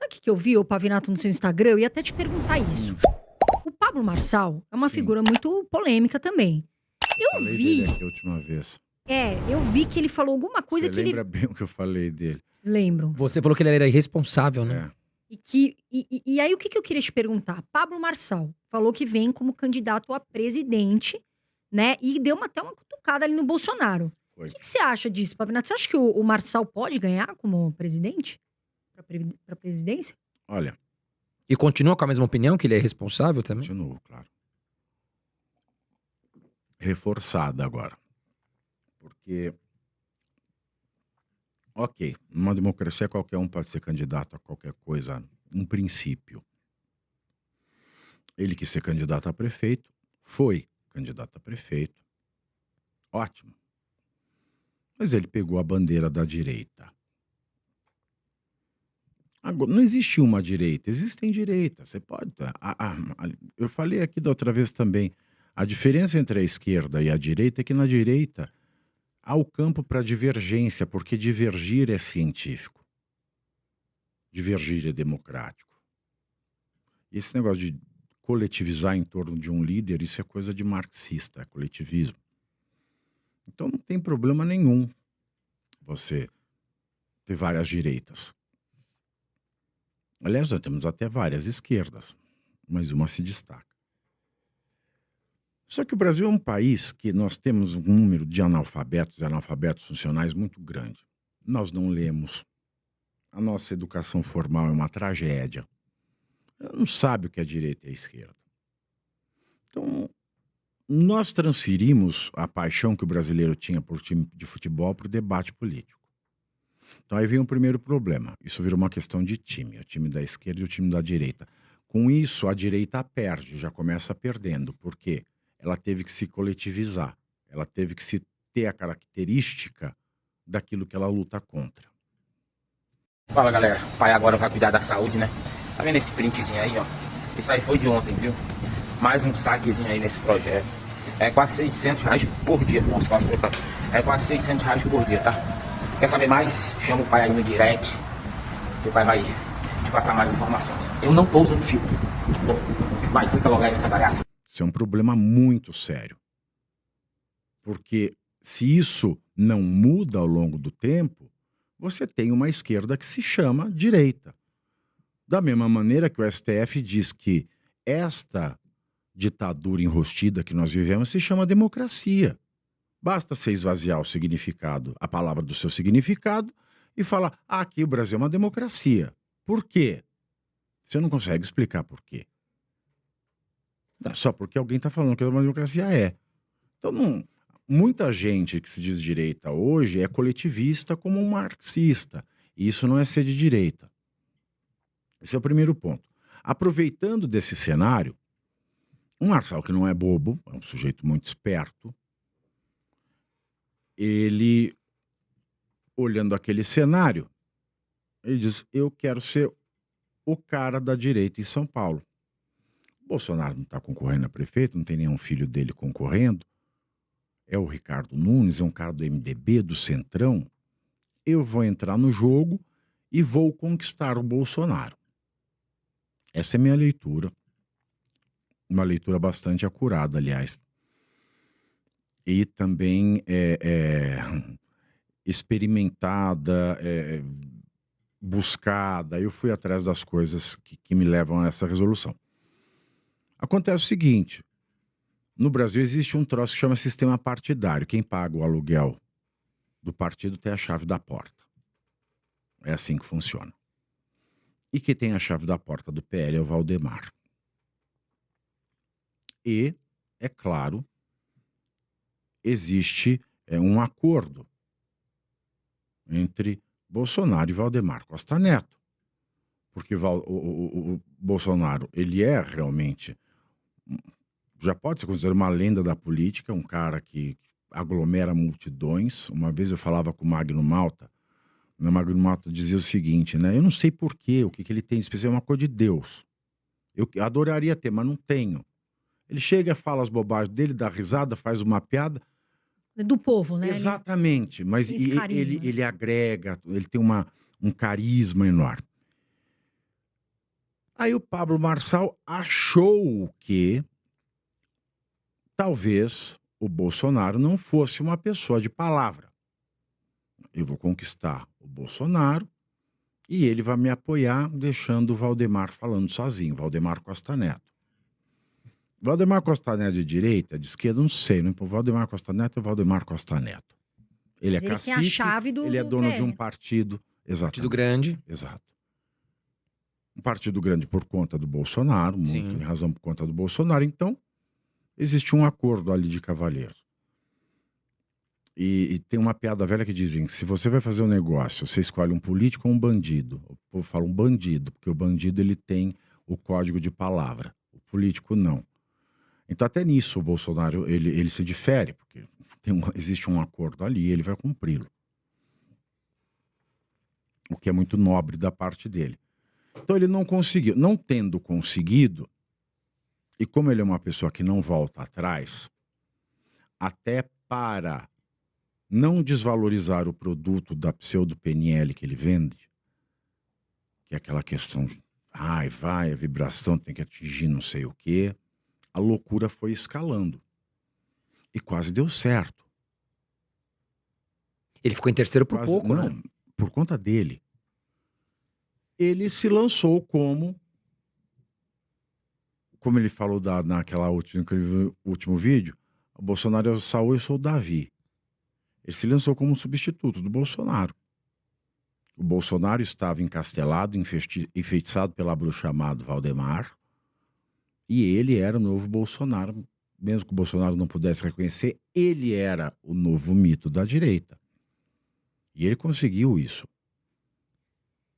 Sabe o que que eu vi, ô Pavinato, no seu Instagram? Eu ia até te perguntar isso. Hum, O Pablo Marçal é uma sim, figura muito polêmica também. eu Eu falei dele vi, aqui a última vez. eu vi que ele falou alguma coisa Você que ele. lembra bem o que eu falei dele? Lembro. Você falou que ele era irresponsável, né? É. E aí, o que que eu queria te perguntar? Pablo Marçal falou que vem como candidato a presidente, né? E deu até uma cutucada ali no Bolsonaro. O Foi. que que você acha disso, Pavinato? Você acha que o Marçal pode ganhar como presidente? Pra presidência? Olha, E continua com a mesma opinião, que ele é irresponsável também? continuo, claro. Reforçada agora. Porque, ok, numa democracia qualquer um pode ser candidato a qualquer coisa, em princípio. Ele quis ser candidato a prefeito, foi candidato a prefeito, ótimo. Mas ele pegou a bandeira da direita. Agora, não existe uma direita, existem direitas. Você pode. Eu falei aqui da outra vez também. A diferença entre a esquerda e a direita é que na direita há o campo para divergência, porque divergir é científico, divergir é democrático. E esse negócio de coletivizar em torno de um líder, isso é coisa de marxista, é coletivismo. Então não tem problema nenhum você ter várias direitas. Aliás, nós temos até várias esquerdas, mas uma se destaca. Só que o Brasil é um país que nós temos um número de analfabetos e analfabetos funcionais muito grande. Nós não lemos. A nossa educação formal é uma tragédia. Não sabe o que é direita e a esquerda. Então, nós transferimos a paixão que o brasileiro tinha por time de futebol para o debate político. Então aí vem o primeiro problema. Isso virou uma questão de time. O time da esquerda e o time da direita. Com isso, a direita perde, já começa perdendo. Por quê? Ela teve que se coletivizar. Ela teve que se ter a característica daquilo que ela luta contra. Fala galera, o pai agora vai cuidar da saúde, né? Tá vendo esse printzinho aí, ó? Isso aí foi de ontem, viu? Mais um saquezinho aí nesse projeto. É quase 600 reais por dia. Nossa, quase é quase 600 reais por dia, tá? Quer saber mais? Chama o pai aí no direct. Que o pai vai te passar mais informações. Eu não tô usando filtro. Bom, vai, clica logo aí nessa bagaça. Isso é um problema muito sério. Porque se isso não muda ao longo do tempo, você tem uma esquerda que se chama direita. Da mesma maneira que o STF diz que esta ditadura enrostida que nós vivemos se chama democracia. Basta você esvaziar o significado, a palavra do seu significado, e falar, aqui o Brasil é uma democracia. Por quê? Você não consegue explicar por quê. Só porque alguém está falando que é uma democracia Então, muita gente que se diz direita hoje é coletivista como um marxista. E isso não é ser de direita. Esse é o primeiro ponto. Aproveitando desse cenário, o Marçal, que não é bobo, é um sujeito muito esperto, ele, olhando aquele cenário, ele diz, eu quero ser o cara da direita em São Paulo. O Bolsonaro não está concorrendo a prefeito, não tem nenhum filho dele concorrendo. É o Ricardo Nunes, é um cara do MDB, do Centrão. Eu vou entrar no jogo e vou conquistar o Bolsonaro. Essa é a minha leitura. Uma leitura bastante acurada, aliás. E também experimentada, buscada. Eu fui atrás das coisas que me levam a essa resolução. Acontece o seguinte. No Brasil existe um troço que chama sistema partidário. Quem paga o aluguel do partido tem a chave da porta. É assim que funciona. E quem tem a chave da porta do PL é o Valdemar. E, é claro, existe um acordo entre Bolsonaro e Valdemar Costa Neto. Porque o Bolsonaro, ele é realmente... Já pode ser considerado uma lenda da política, um cara que aglomera multidões. Uma vez eu falava com o Magno Malta, o Magno Malta dizia o seguinte, né? Eu não sei porquê, o que ele tem de especial, é uma coisa de Deus. Eu adoraria ter, mas não tenho. Ele chega, fala as bobagens dele, dá risada, faz uma piada. Do povo, né? Exatamente, mas ele agrega, ele tem um carisma enorme. Aí o Pablo Marçal achou que talvez o Bolsonaro não fosse uma pessoa de palavra. Eu vou conquistar o Bolsonaro e ele vai me apoiar deixando o Valdemar falando sozinho, Valdemar Costa Neto. Valdemar Costa Neto de direita, de esquerda, não sei. Não, Valdemar Costa Neto é Valdemar Costa Neto. Ele Mas é ele tem a chave cacique, ele é do dono de um PL. partido. Exatamente. Partido grande. Exato. Um partido grande por conta do Bolsonaro, muito Sim. em razão por conta do Bolsonaro. Então, existe um acordo ali de cavalheiros. E tem uma piada velha que dizem que se você vai fazer um negócio, você escolhe um político ou um bandido. O povo fala um bandido, porque o bandido ele tem o código de palavra. O político não. Então até nisso o Bolsonaro ele se difere, porque existe um acordo ali e ele vai cumpri-lo. O que é muito nobre da parte dele. Então ele não conseguiu. Não tendo conseguido, e como ele é uma pessoa que não volta atrás, até para não desvalorizar o produto da pseudo-PNL que ele vende, que é aquela questão de vai, a vibração tem que atingir não sei o quê, a loucura foi escalando. E quase deu certo. Ele ficou em terceiro por Quase, pouco, não, né? por conta dele. Ele se lançou como ele falou naquela último vídeo, o Bolsonaro é o Saul e eu sou o Davi. Ele se lançou como um substituto do Bolsonaro. O Bolsonaro estava encastelado, enfeitiçado pela bruxa chamada Valdemar, e ele era o novo Bolsonaro. Mesmo que o Bolsonaro não pudesse reconhecer, ele era o novo mito da direita. E ele conseguiu isso.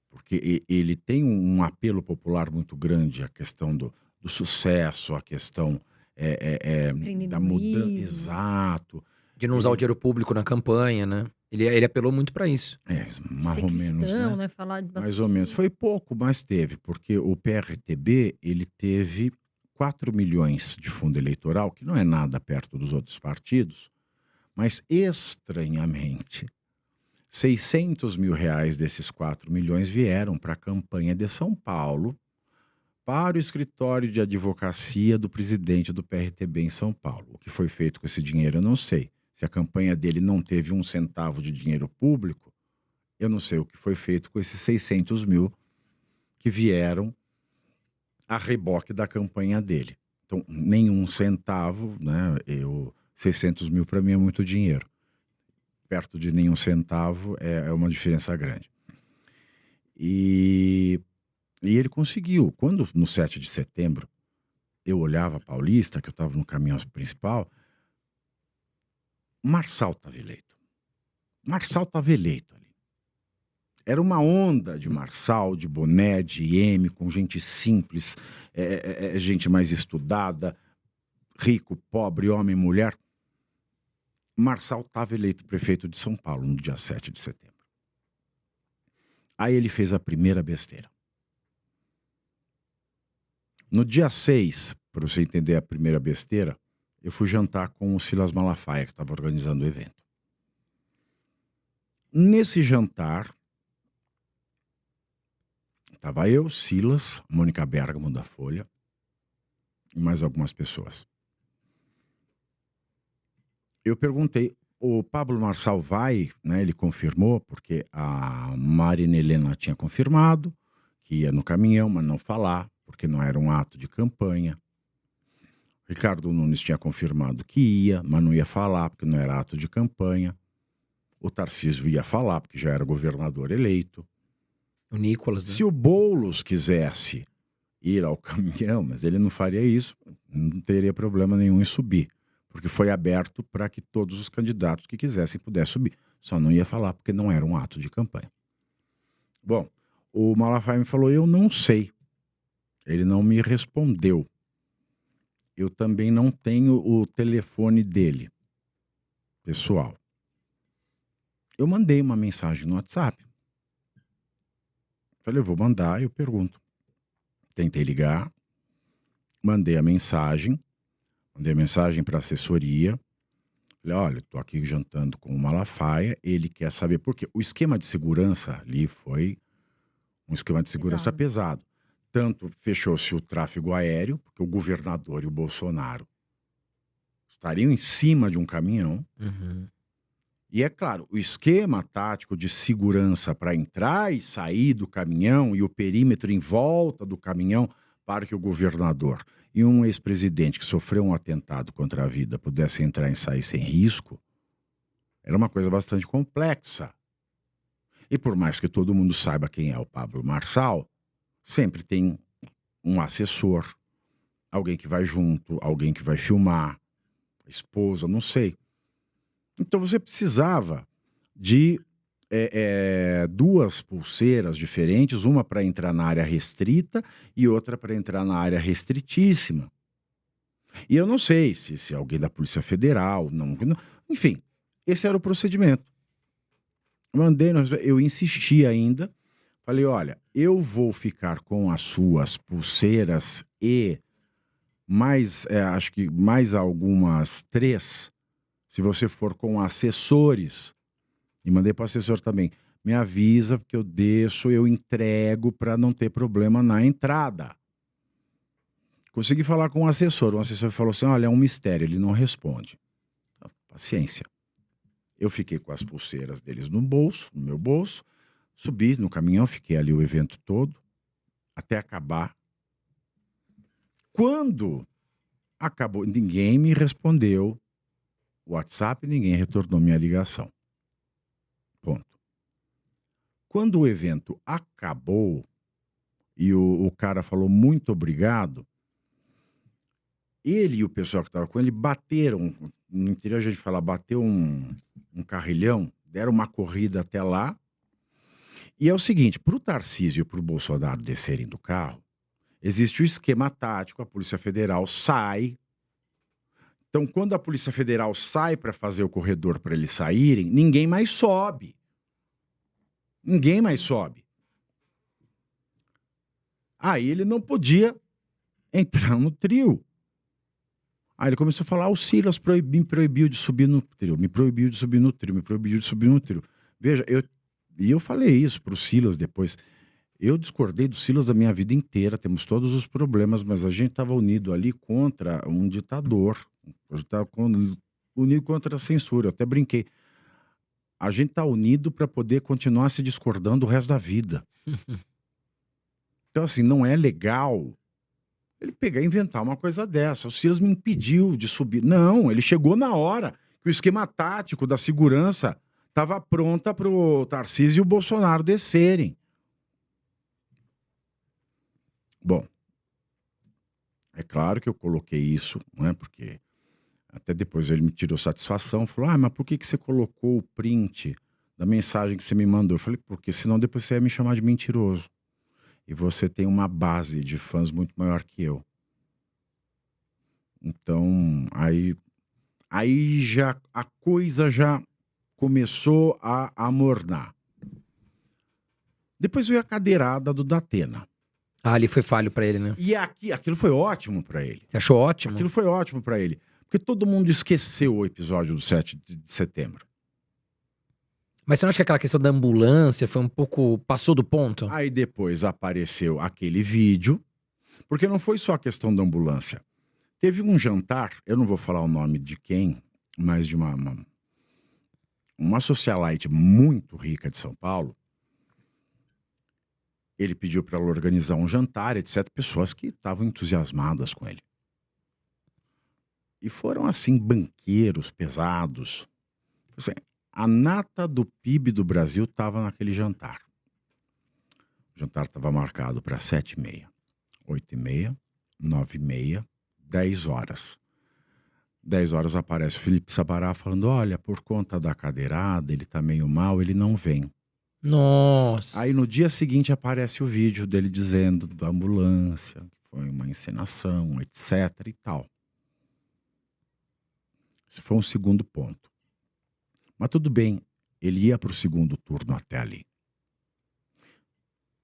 Porque ele tem um apelo popular muito grande, a questão do sucesso, a questão da mudança. Exato. De não usar o dinheiro público na campanha, né? Ele apelou muito pra isso. Mais Ser ou cristão, menos, né? Falar de mais ou menos. Foi pouco, mas teve, porque o PRTB, ele teve 4 milhões de fundo eleitoral, que não é nada perto dos outros partidos, mas estranhamente, 600 mil reais desses 4 milhões vieram para a campanha de São Paulo, para o escritório de advocacia do presidente do PRTB em São Paulo. O que foi feito com esse dinheiro, eu não sei. Se a campanha dele não teve 1 centavo de dinheiro público, eu não sei o que foi feito com esses 600 mil que vieram a reboque da campanha dele. Então, nenhum centavo, né? 600 mil para mim é muito dinheiro. Perto de nenhum centavo é uma diferença grande. E ele conseguiu. Quando, no 7 de setembro, eu olhava a Paulista, que eu estava no caminhão principal, Marçal estava eleito. Marçal estava eleito ali. Era uma onda de Marçal, de boné, de M, com gente simples, gente mais estudada, rico, pobre, homem, mulher. Marçal estava eleito prefeito de São Paulo no dia 7 de setembro. Aí ele fez a primeira besteira. No dia 6, para você entender a primeira besteira, eu fui jantar com o Silas Malafaia, que estava organizando o evento. Nesse jantar, estava eu, Silas, Mônica Bergamo da Folha e mais algumas pessoas. Eu perguntei, o Pablo Marçal vai, né? Ele confirmou, porque a Marina Helena tinha confirmado que ia no caminhão, mas não falar, porque não era um ato de campanha. Ricardo Nunes tinha confirmado que ia, mas não ia falar, porque não era ato de campanha. O Tarcísio ia falar, porque já era governador eleito. O Nicolas, né? Se o Boulos quisesse ir ao caminhão, mas ele não faria isso, não teria problema nenhum em subir. Porque foi aberto para que todos os candidatos que quisessem pudessem subir. Só não ia falar porque não era um ato de campanha. Bom, o Malafaia me falou, eu não sei. Ele não me respondeu. Eu também não tenho o telefone dele, pessoal. Eu mandei uma mensagem no WhatsApp. Falei, eu vou mandar, eu pergunto. Tentei ligar, mandei a mensagem para a assessoria. Falei, olha, estou aqui jantando com o Malafaia, ele quer saber por quê. O esquema de segurança ali foi um esquema de segurança pesado. Portanto, fechou-se o tráfego aéreo, porque o governador e o Bolsonaro estariam em cima de um caminhão. Uhum. E é claro, o esquema tático de segurança para entrar e sair do caminhão e o perímetro em volta do caminhão para que o governador e um ex-presidente que sofreu um atentado contra a vida pudessem entrar e sair sem risco, era uma coisa bastante complexa. E por mais que todo mundo saiba quem é o Pablo Marçal, sempre tem um assessor, alguém que vai junto, alguém que vai filmar, esposa, não sei. Então você precisava de duas pulseiras diferentes, uma para entrar na área restrita e outra para entrar na área restritíssima. E eu não sei se alguém da Polícia Federal, enfim, esse era o procedimento. Eu insisti ainda, falei, olha, eu vou ficar com as suas pulseiras e mais, acho que mais algumas 3, se você for com assessores, e mandei para o assessor também, me avisa, porque eu deixo, eu entrego para não ter problema na entrada. Consegui falar com o assessor falou assim, olha, é um mistério, ele não responde. Paciência. Eu fiquei com as pulseiras deles no meu bolso, subi no caminhão, fiquei ali o evento todo, até acabar. Quando acabou, ninguém me respondeu o WhatsApp, ninguém retornou minha ligação. Ponto. Quando o evento acabou e o cara falou muito obrigado, ele e o pessoal que estava com ele bateram, no interior a gente fala, bateu um carrilhão, deram uma corrida até lá. E é o seguinte, para o Tarcísio e para o Bolsonaro descerem do carro, existe o esquema tático, a Polícia Federal sai. Então, quando a Polícia Federal sai para fazer o corredor para eles saírem, ninguém mais sobe. Ninguém mais sobe. Aí ele não podia entrar no trio. Aí ele começou a falar, o Silas me proibiu de subir no trio, me proibiu de subir no trio, me proibiu de subir no trio. Veja, eu falei isso pro Silas depois. Eu discordei do Silas a minha vida inteira, temos todos os problemas, mas a gente estava unido ali contra um ditador. A gente estava unido contra a censura, eu até brinquei. A gente está unido para poder continuar se discordando o resto da vida. Então, assim, não é legal ele pegar e inventar uma coisa dessa. O Silas me impediu de subir. Não, ele chegou na hora que o esquema tático da segurança estava pronta para o Tarcísio e o Bolsonaro descerem. Bom, é claro que eu coloquei isso, não é? Porque até depois ele me tirou satisfação, falou, mas por que você colocou o print da mensagem que você me mandou? Eu falei, porque senão depois você ia me chamar de mentiroso. E você tem uma base de fãs muito maior que eu. Então, aí já a coisa já começou a amornar. Depois veio a cadeirada do Datena. Ah, ali foi falho pra ele, né? E aquilo foi ótimo pra ele. Você achou ótimo? Aquilo foi ótimo pra ele. Porque todo mundo esqueceu o episódio do 7 de setembro. Mas você não acha que aquela questão da ambulância foi um pouco... passou do ponto? Aí depois apareceu aquele vídeo, porque não foi só a questão da ambulância. Teve um jantar, eu não vou falar o nome de quem, mas de uma socialite muito rica de São Paulo. Ele pediu para ela organizar um jantar, etc. Pessoas que estavam entusiasmadas com ele. E foram, assim, banqueiros pesados. Assim, a nata do PIB do Brasil estava naquele jantar. O jantar estava marcado para 7h30, 8h30, 9h30, 10 horas. 10 horas aparece o Felipe Sabará falando, olha, por conta da cadeirada, ele tá meio mal, ele não vem. Nossa. Aí no dia seguinte aparece o vídeo dele dizendo da ambulância, que foi uma encenação, etc e tal. Esse foi um segundo ponto. Mas tudo bem, ele ia para o segundo turno até ali.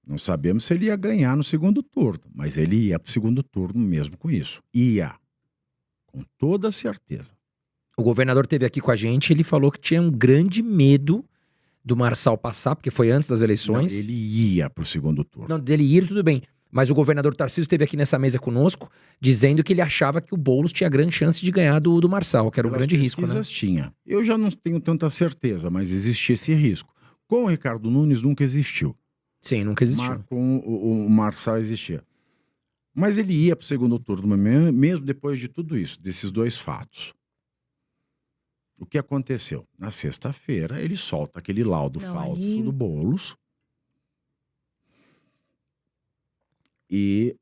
Não sabemos se ele ia ganhar no segundo turno, mas ele ia para o segundo turno mesmo com isso. Ia, com toda certeza. O governador esteve aqui com a gente, ele falou que tinha um grande medo do Marçal passar, porque foi antes das eleições. Não, ele ia para o segundo turno. Não, dele ir, tudo bem. Mas o governador Tarcísio esteve aqui nessa mesa conosco, dizendo que ele achava que o Boulos tinha grande chance de ganhar do Marçal, que era um Pelas grande risco, né? pesquisas tinha. Eu já não tenho tanta certeza, mas existia esse risco. Com o Ricardo Nunes nunca existiu. Sim, nunca existiu. Mas com o Marçal existia. Mas ele ia para o segundo turno, mesmo depois de tudo isso, desses dois fatos. O que aconteceu? Na sexta-feira, ele solta aquele laudo falso do Boulos. E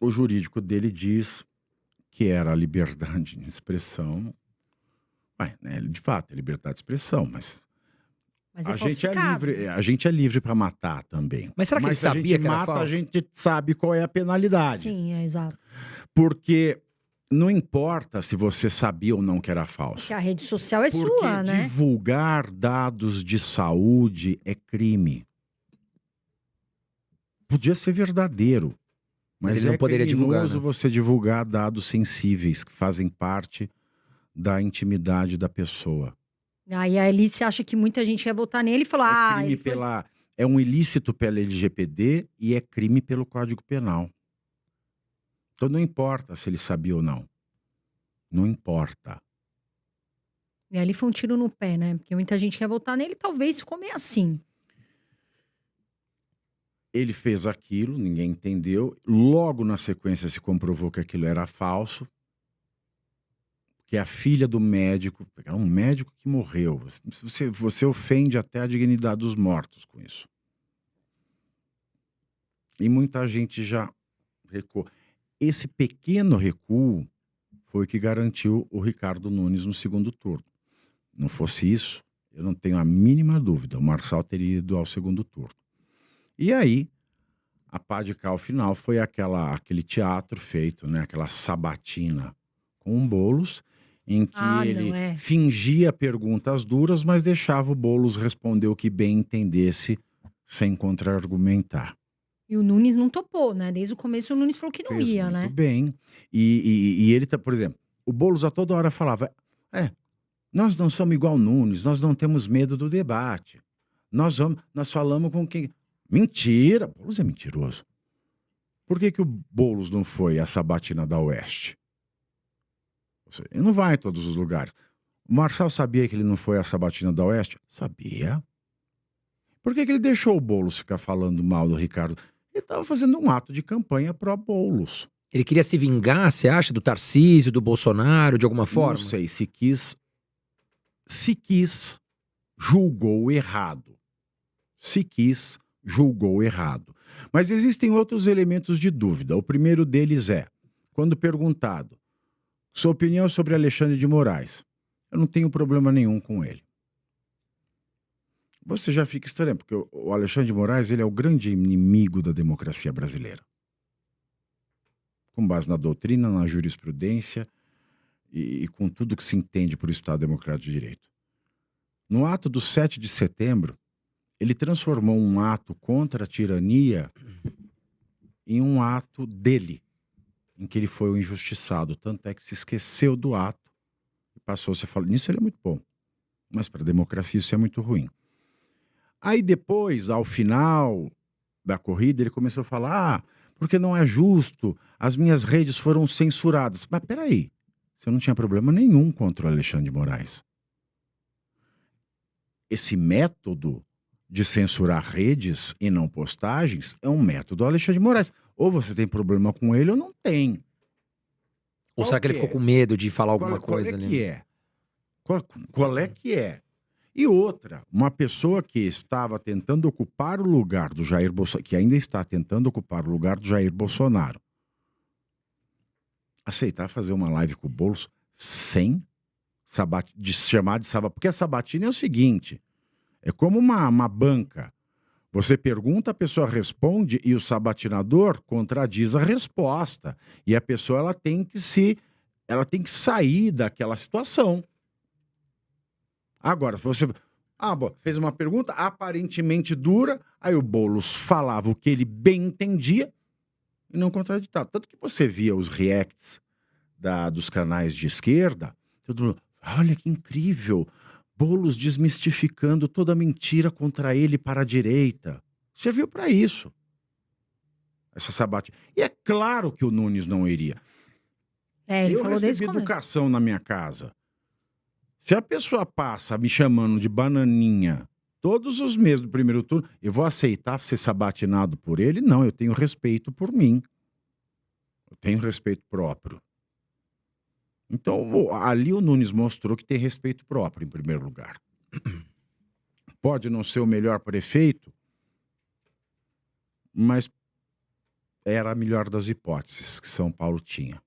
o jurídico dele diz que era a liberdade de expressão. Ué, né, de fato, é liberdade de expressão, mas Mas a gente é falsificado. livre, a gente é livre para matar também. Mas será que ele se a sabia gente que era mata, falso? a gente sabe qual é a penalidade. Sim, é exato. Porque não importa se você sabia ou não que era falso. Porque a rede social é Porque sua, né? divulgar dados de saúde é crime. Podia ser verdadeiro, mas ele não poderia divulgar, criminoso né? você divulgar dados sensíveis que fazem parte da intimidade da pessoa. Aí a Alice acha que muita gente ia votar nele e falou: É crime ele foi... é um ilícito pela LGPD e é crime pelo Código Penal. Então não importa se ele sabia ou não. Não importa. E ali foi um tiro no pé, né? Porque muita gente quer votar nele, talvez ficou meio assim. Ele fez aquilo, ninguém entendeu. Logo na sequência se comprovou que aquilo era falso. Que a filha do médico, é um médico que morreu. Você ofende até a dignidade dos mortos com isso. E muita gente já recuou. Esse pequeno recuo foi o que garantiu o Ricardo Nunes no segundo turno. Não fosse isso, eu não tenho a mínima dúvida, o Marçal teria ido ao segundo turno. E aí, a pá de cal final foi aquele teatro feito, né? Aquela sabatina com um Boulos, em que ele fingia perguntas duras, mas deixava o Boulos responder o que bem entendesse, sem contra-argumentar. E o Nunes não topou, né? Desde o começo o Nunes falou que não Fez ia, muito né? bem. E ele tá, por exemplo, o Boulos a toda hora falava: nós não somos igual Nunes, nós não temos medo do debate. Nós falamos com quem. Mentira! Boulos é mentiroso. Por que o Boulos não foi à sabatina da Oeste? Ele não vai em todos os lugares. O Marçal sabia que ele não foi à sabatina da Oeste? Sabia. Por que ele deixou o Boulos ficar falando mal do Ricardo? Ele estava fazendo um ato de campanha pró-Boulos. Ele queria se vingar, você acha, do Tarcísio, do Bolsonaro, de alguma forma? Não sei, se quis, julgou errado. Se quis, julgou errado. Mas existem outros elementos de dúvida. O primeiro deles é, quando perguntado, sua opinião sobre Alexandre de Moraes, eu não tenho problema nenhum com ele. Você já fica estranho, porque o Alexandre de Moraes ele é o grande inimigo da democracia brasileira. Com base na doutrina, na jurisprudência e com tudo que se entende por Estado Democrático de Direito. No ato do 7 de setembro, ele transformou um ato contra a tirania em um ato dele, em que ele foi o injustiçado. Tanto é que se esqueceu do ato e passou a se falar. Nisso ele é muito bom, mas para a democracia isso é muito ruim. Aí depois, ao final da corrida, ele começou a falar, porque não é justo, as minhas redes foram censuradas. Mas peraí, você não tinha problema nenhum contra o Alexandre de Moraes. Esse método de censurar redes e não postagens é um método do Alexandre de Moraes. Ou você tem problema com ele ou não tem. Ou será que ele ficou com medo de falar alguma coisa ali? Qual é que é? E outra, uma pessoa que estava tentando ocupar o lugar do Jair Bolsonaro, que ainda está tentando ocupar o lugar do Jair Bolsonaro, aceitar fazer uma live com o Boulos sem de chamar de sabatina. Porque a sabatina é o seguinte, é como uma banca. Você pergunta, a pessoa responde e o sabatinador contradiz a resposta. E a pessoa ela tem que sair daquela situação. Agora, você fez uma pergunta aparentemente dura, aí o Boulos falava o que ele bem entendia e não contraditava. Tanto que você via os reacts dos canais de esquerda, todo mundo, olha que incrível, Boulos desmistificando toda mentira contra ele para a direita. Serviu para isso. essa sabatina. E é claro que o Nunes não iria. Ele Eu falou desde recebi o começo. educação na minha casa. Se a pessoa passa me chamando de bananinha todos os meses do primeiro turno, eu vou aceitar ser sabatinado por ele? Não, eu tenho respeito por mim. Eu tenho respeito próprio. Então, ali o Nunes mostrou que tem respeito próprio, em primeiro lugar. Pode não ser o melhor prefeito, mas era a melhor das hipóteses que São Paulo tinha.